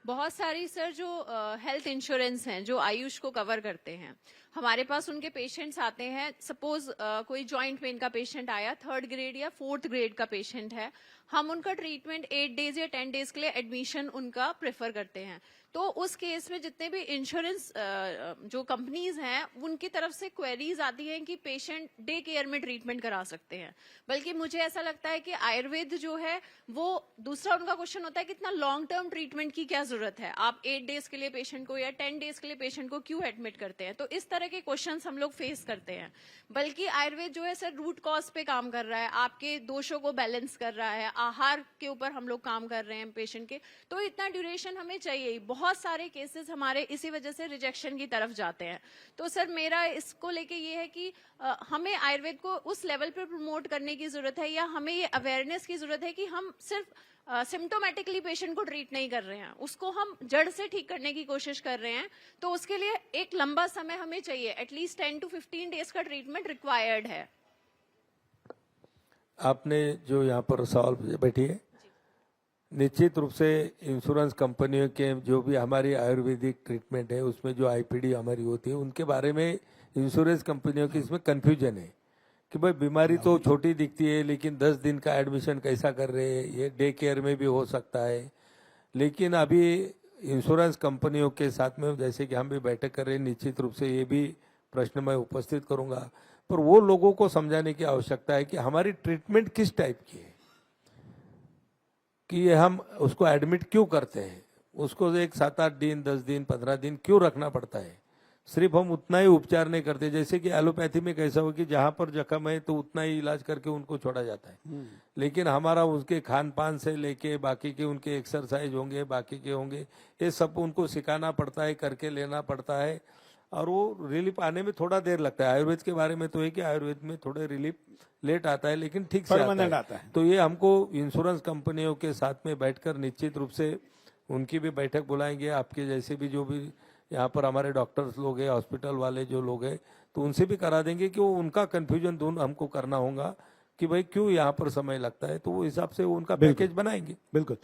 बहुत सारी सर जो हेल्थ इंश्योरेंस हैं जो आयुष को कवर करते हैं, हमारे पास उनके पेशेंट्स आते हैं। सपोज कोई जॉइंट पेन का पेशेंट आया, 3rd ग्रेड या 4th ग्रेड का पेशेंट है, हम उनका ट्रीटमेंट 8 डेज या 10 डेज के लिए एडमिशन उनका प्रेफर करते हैं। तो उस केस में जितने भी इंश्योरेंस जो कंपनीज हैं उनकी तरफ से क्वेरीज आती हैं कि पेशेंट डे केयर में ट्रीटमेंट करा सकते हैं। बल्कि मुझे ऐसा लगता है कि आयुर्वेद जो है वो दूसरा उनका क्वेश्चन होता है कि इतना लॉन्ग टर्म ट्रीटमेंट की क्या जरूरत है, आप 8 डेज के लिए पेशेंट को या 10 डेज के लिए पेशेंट को क्यों एडमिट करते हैं। तो इस तरह के क्वेश्चंस हम लोग फेस करते हैं। बल्कि आयुर्वेद जो है सर रूट कॉज पे काम कर रहा है, आपके दोषों को बैलेंस कर रहा है, आहार के ऊपर हम लोग काम कर रहे हैं पेशेंट के। तो इतना ड्यूरेशन हमें चाहिए ही। बहुत सारे केसेस हमारे इसी वजह से रिजेक्शन की तरफ जाते हैं। तो सर मेरा इसको लेके ये है कि हमें आयुर्वेद को उस लेवल पे प्रमोट करने की जरूरत है, या हमें ये अवेयरनेस की जरूरत है कि हम सिर्फ सिम्टोमेटिकली पेशेंट को ट्रीट नहीं कर रहे हैं, उसको हम जड़ से ठीक करने की कोशिश कर रहे हैं। तो उसके लिए एक लंबा समय हमें चाहिए, एटलीस्ट 10 to 15 डेज का ट्रीटमेंट रिक्वायर्ड है। आपने जो यहाँ पर सवाल बैठिए, निश्चित रूप से इंश्योरेंस कंपनियों के जो भी हमारी आयुर्वेदिक ट्रीटमेंट है उसमें जो आईपीडी हमारी होती है उनके बारे में इंश्योरेंस कंपनियों की इसमें कंफ्यूजन है कि भाई बीमारी तो छोटी दिखती है लेकिन 10 दिन का एडमिशन कैसा कर रहे हैं, ये डे केयर में भी हो सकता है। लेकिन अभी इंश्योरेंस कंपनियों के साथ में जैसे कि हम भी बैठक कर रहे हैं, निश्चित रूप से ये भी प्रश्न मैं उपस्थित करूंगा, पर वो लोगों को समझाने की आवश्यकता है कि हमारी ट्रीटमेंट किस टाइप की है, कि ये हम उसको एडमिट क्यों करते हैं, उसको एक 7-8 दिन 10 दिन 15 दिन क्यों रखना पड़ता है। सिर्फ हम उतना ही उपचार नहीं करते, जैसे कि एलोपैथी में कैसा हो कि जहां पर जख्म है तो उतना ही इलाज करके उनको छोड़ा जाता है। लेकिन हमारा उसके खान पान से लेके बाकी के उनके एक्सरसाइज होंगे, बाकी के होंगे, ये सब उनको सिखाना पड़ता है, करके लेना पड़ता है, और वो रिलीफ आने में थोड़ा देर लगता है। आयुर्वेद के बारे में तो है कि आयुर्वेद में थोड़े रिलीफ लेट आता है लेकिन ठीक से आता है। तो ये हमको इंश्योरेंस कंपनियों के साथ में बैठकर निश्चित रूप से उनकी भी बैठक बुलाएंगे, आपके जैसे भी जो भी यहाँ पर हमारे डॉक्टर्स लोग हैं, हॉस्पिटल वाले जो लोग हैं, तो उनसे भी करा देंगे कि वो उनका कंफ्यूजन दूर हमको करना होगा कि भाई क्यों यहाँ पर समय लगता है, तो वो हिसाब से उनका पैकेज बनाएंगे। बिल्कुल।